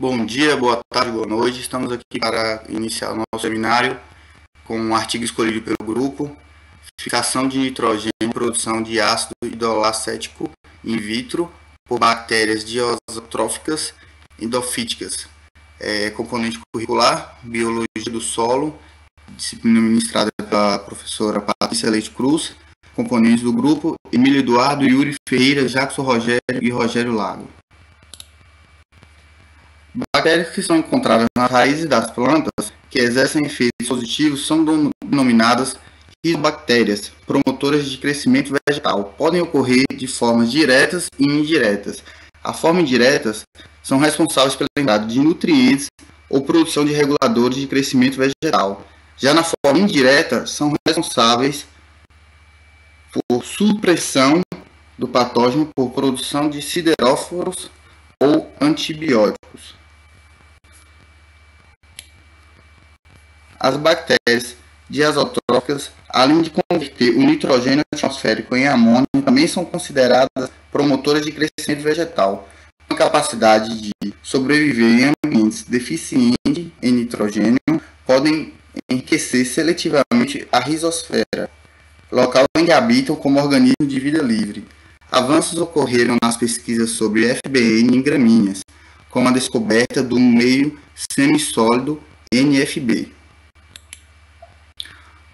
Bom dia, boa tarde, boa noite. Estamos aqui para iniciar o nosso seminário com um artigo escolhido pelo grupo: fixação de nitrogênio e produção de ácido hidrolacético in vitro por bactérias diazotróficas endofíticas. Componente curricular, Biologia do Solo, disciplina ministrada pela professora Patrícia Leite Cruz. Componentes do grupo: Emílio Eduardo, Yuri Ferreira, Jackson Rogério e Rogério Lago. Bactérias que são encontradas nas raízes das plantas que exercem efeitos positivos são denominadas rizobactérias, promotoras de crescimento vegetal. Podem ocorrer de formas diretas e indiretas. As formas indiretas são responsáveis pela entrada de nutrientes ou produção de reguladores de crescimento vegetal. Já na forma indireta, são responsáveis por supressão do patógeno por produção de sideróforos ou antibióticos. As bactérias diazotróficas, além de converter o nitrogênio atmosférico em amônio, também são consideradas promotoras de crescimento vegetal, com a capacidade de sobreviver em ambientes deficientes em nitrogênio. Podem enriquecer seletivamente a rizosfera, local onde habitam como organismo de vida livre. Avanços ocorreram nas pesquisas sobre FBN em gramíneas, como a descoberta do meio semissólido NFB.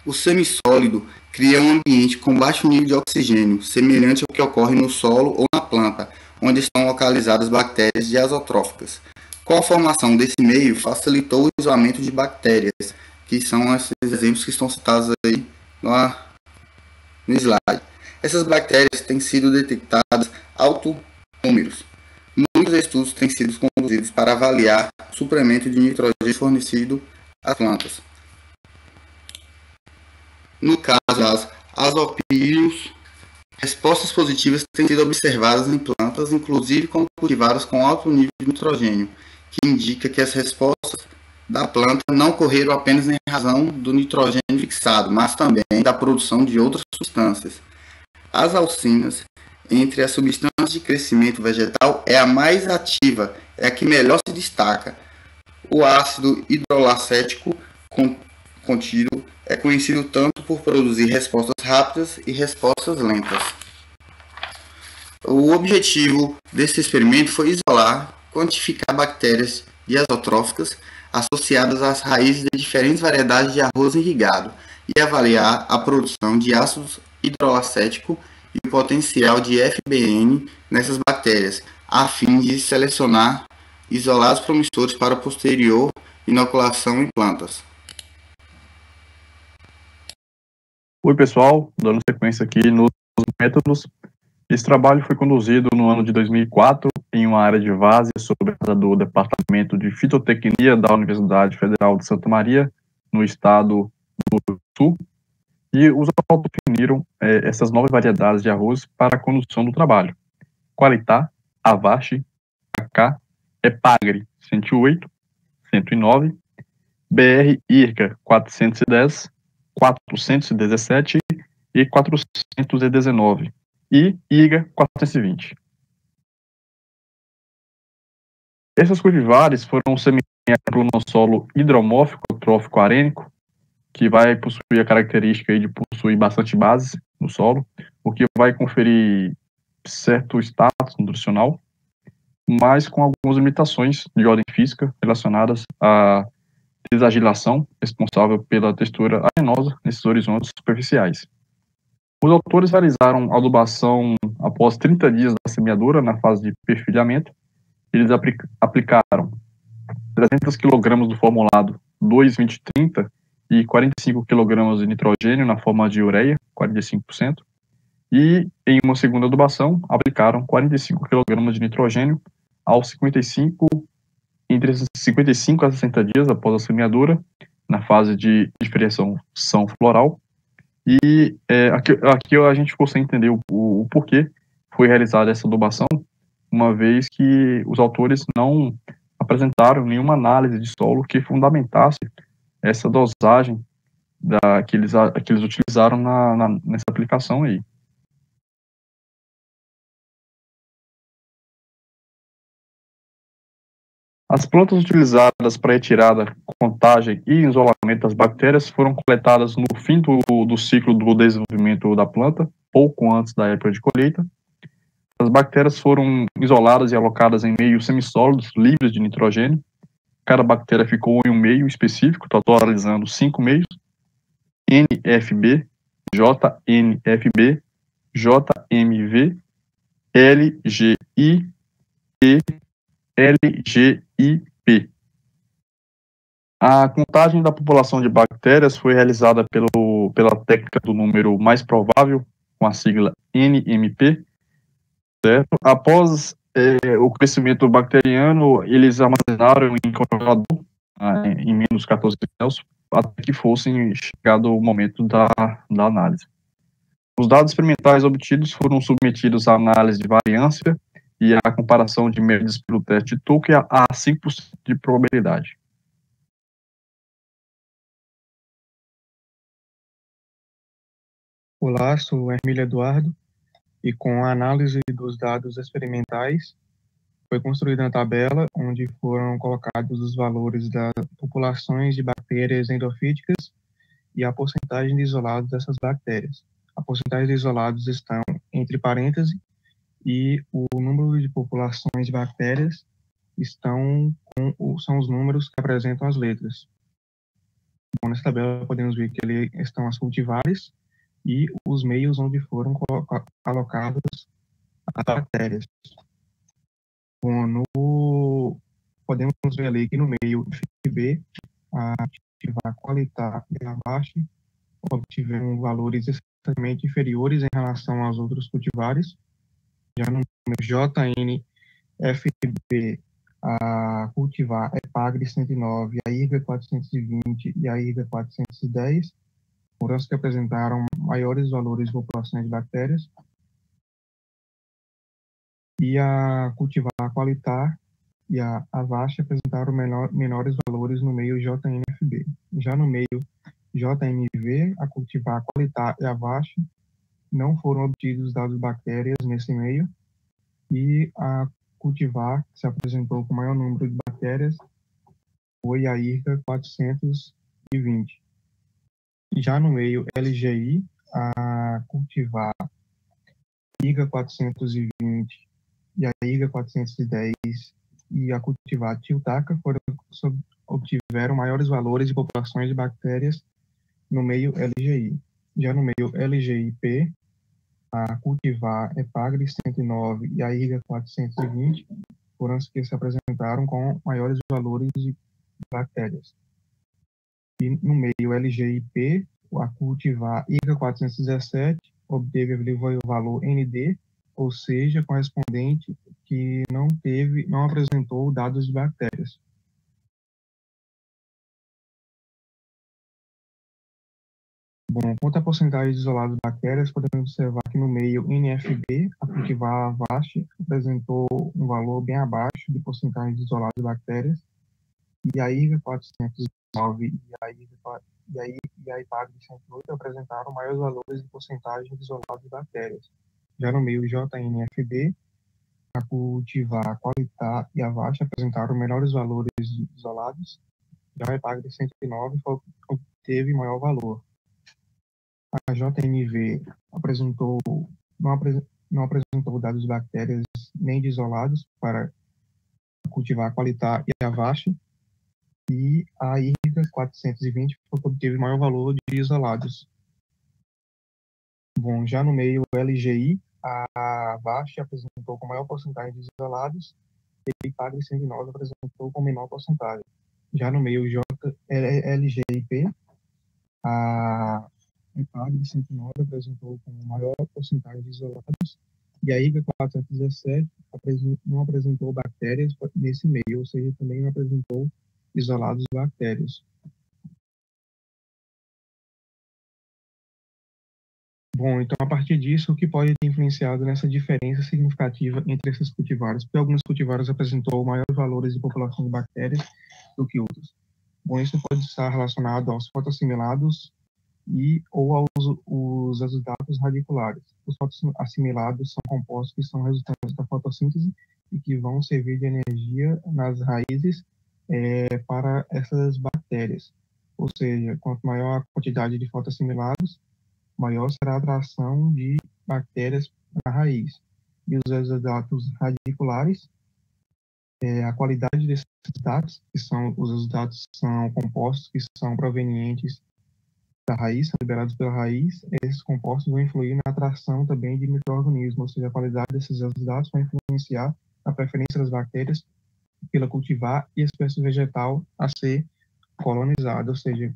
O semissólido cria um ambiente com baixo nível de oxigênio, semelhante ao que ocorre no solo ou na planta, onde estão localizadas bactérias diazotróficas. Com a formação desse meio, facilitou o isolamento de bactérias, que são esses exemplos que estão citados aí no slide. Essas bactérias têm sido detectadas altos números. Muitos estudos têm sido conduzidos para avaliar o suplemento de nitrogênio fornecido às plantas. No caso das azopírios, respostas positivas têm sido observadas em plantas, inclusive quando cultivadas com alto nível de nitrogênio, que indica que as respostas da planta não ocorreram apenas em razão do nitrogênio fixado, mas também da produção de outras substâncias. As alcinas, entre as substâncias de crescimento vegetal, é a mais ativa, é a que melhor se destaca. O ácido hidrolacético contido é conhecido tanto por produzir respostas rápidas e respostas lentas. O objetivo desse experimento foi isolar, quantificar bactérias diazotróficas associadas às raízes de diferentes variedades de arroz irrigado e avaliar a produção de ácido hidrolacético e o potencial de FBN nessas bactérias, a fim de selecionar isolados promissores para posterior inoculação em plantas. Oi pessoal, dando sequência aqui nos métodos. Esse trabalho foi conduzido no ano de 2004 em uma área de várzea sob a do Departamento de Fitotecnia da Universidade Federal de Santa Maria, no estado do Sul, e os autores definiram essas novas variedades de arroz para a condução do trabalho: Qualitá, Avache, AK, Epagre 108, 109, BR IRCA 410, 417 e 419 e IGA 420. Essas cultivares foram semeadas no solo hidromórfico trófico arênico, que vai possuir a característica de possuir bastante base no solo, o que vai conferir certo status nutricional, mas com algumas limitações de ordem física relacionadas à desagilação, responsável pela textura arenosa nesses horizontes superficiais. Os autores realizaram adubação após 30 dias da semeadura, na fase de perfilhamento. Eles aplicaram 300 kg do formulado 2,20,30 e 45 kg de nitrogênio na forma de ureia, 45%, e em uma segunda adubação aplicaram 45 kg de nitrogênio entre 55 a 60 dias após a semeadura, na fase de diferenciação floral. E aqui a gente ficou sem entender o porquê foi realizada essa adubação, uma vez que os autores não apresentaram nenhuma análise de solo que fundamentasse essa dosagem que eles utilizaram nessa aplicação aí. As plantas utilizadas para retirada, contagem e isolamento das bactérias foram coletadas no fim do ciclo do desenvolvimento da planta, pouco antes da época de colheita. As bactérias foram isoladas e alocadas em meios semissólidos, livres de nitrogênio. Cada bactéria ficou em um meio específico, totalizando 5 meios: NFB, JNFB, JMV, LGI e LGIP. A contagem da população de bactérias foi realizada pela técnica do número mais provável, com a sigla NMP, certo? Após o crescimento bacteriano, eles armazenaram em congelador em menos 14 graus, até que fossem chegado o momento da análise. Os dados experimentais obtidos foram submetidos à análise de variância e à comparação de médias pelo teste de Tuck a 5% de probabilidade. Olá, sou Hermílio Eduardo e com a análise dos dados experimentais foi construída uma tabela onde foram colocados os valores das populações de bactérias endofíticas e a porcentagem de isolados dessas bactérias. A porcentagem de isolados estão entre parênteses e o número de populações de bactérias são os números que apresentam as letras. Bom, nessa tabela podemos ver que ali estão as cultivares e os meios onde foram alocadas as bactérias. Bom, podemos ver ali que no meio FB, a cultivar qualitar e abaixo obtiveram valores extremamente inferiores em relação aos outros cultivares. Já no JNFB, a cultivar é Pagre 109, a IRGA 420 e a IRGA 410, foram as que apresentaram maiores valores de população de bactérias. E a cultivar qualitar e a Avast apresentaram menores valores no meio JNFB. Já no meio JMV, a cultivar qualitar e a Avast não foram obtidos dados de bactérias nesse meio, e a cultivar, que se apresentou com maior número de bactérias, foi a IRCA 420. Já no meio LGI, a cultivar IRCA 420 e a IRCA 410 e a cultivar Tiltaca obtiveram maiores valores de populações de bactérias no meio LGI. Já no meio LGIP, a cultivar Epagre 109 e a IRGA 420 foram as que se apresentaram com maiores valores de bactérias. E no meio LGIP, a cultivar IRGA 417 obteve o valor ND, ou seja, correspondente que não apresentou dados de bactérias. Bom, quanto à porcentagem de isolados de bactérias, podemos observar que no meio NFB, a cultivar Avast apresentou um valor bem abaixo de porcentagem de isolados de bactérias, e a IRGA 409 e a IPAG 108 apresentaram maiores valores de porcentagem de isolados de bactérias. Já no meio JNFB, a cultivar Qualitar e a Avast apresentaram menores valores de isolados, já a IPAG 109 obteve maior valor. A JMV não apresentou dados de bactérias nem de isolados para cultivar Qualitar e Avast, e a IRGA 420 obteve maior valor de isolados. Bom, já no meio LGI, a Avast apresentou com maior porcentagem de isolados e a IPAG 109 apresentou com menor porcentagem. Já no meio LGIP, a IPAG 109 apresentou com maior porcentagem de isolados e a IRGA 417 não apresentou bactérias nesse meio, ou seja, também não apresentou isolados de bactérias. Bom, então, a partir disso, o que pode ter influenciado nessa diferença significativa entre esses cultivares? Porque alguns cultivares apresentou maiores valores de população de bactérias do que outros. Bom, isso pode estar relacionado aos fotoassimilados ou aos exudatos radiculares. Os fotoassimilados são compostos que são resultantes da fotossíntese e que vão servir de energia nas raízes para essas bactérias. Ou seja, quanto maior a quantidade de fotoassimilados, maior será a atração de bactérias na raiz. E os exudatos radiculares, a qualidade desses exudatos, os exudatos são compostos que são provenientes da raiz, são liberados pela raiz, esses compostos vão influir na atração também de micro-organismos, ou seja, a qualidade desses exudatos vai influenciar a preferência das bactérias pela cultivar e a espécie vegetal a ser colonizada, ou seja,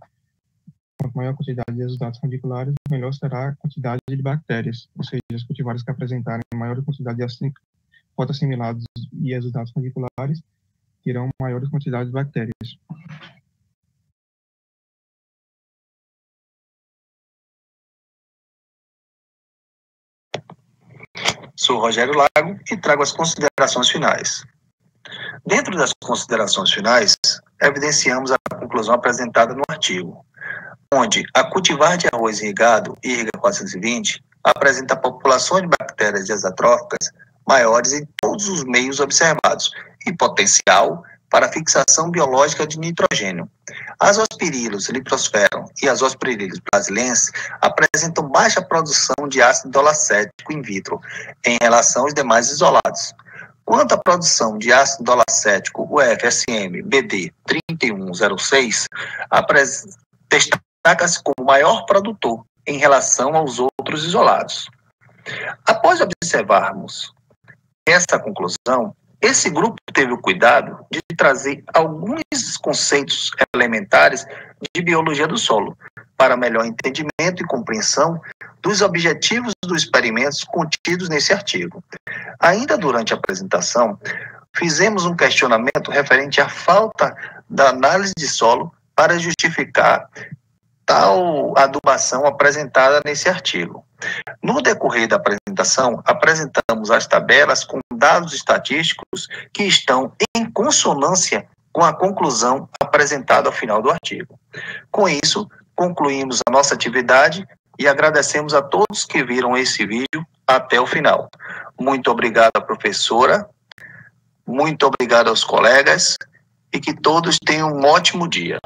quanto maior a quantidade de exudatos radiculares, melhor será a quantidade de bactérias, ou seja, as cultivares que apresentarem maior quantidade de fotoassimilados e exudatos radiculares terão maiores quantidades de bactérias. Sou Rogério Lago e trago as considerações finais. Dentro das considerações finais, evidenciamos a conclusão apresentada no artigo, onde a cultivar de arroz irrigado, IRGA 420, apresenta populações de bactérias desatróficas maiores em todos os meios observados e potencial para fixação biológica de nitrogênio. As Azospirillus liposferum e as Azospirillus brasilensis apresentam baixa produção de ácido dolacético in vitro em relação aos demais isolados. Quanto à produção de ácido dolacético UFSM BD 3106, destaca-se como maior produtor em relação aos outros isolados. Após observarmos essa conclusão, esse grupo teve o cuidado de trazer alguns conceitos elementares de biologia do solo, para melhor entendimento e compreensão dos objetivos dos experimentos contidos nesse artigo. Ainda durante a apresentação, fizemos um questionamento referente à falta da análise de solo para justificar tal adubação apresentada nesse artigo. No decorrer da apresentação, apresentamos as tabelas com dados estatísticos que estão em consonância com a conclusão apresentada ao final do artigo. Com isso, concluímos a nossa atividade e agradecemos a todos que viram esse vídeo até o final. Muito obrigado à professora, muito obrigado aos colegas e que todos tenham um ótimo dia.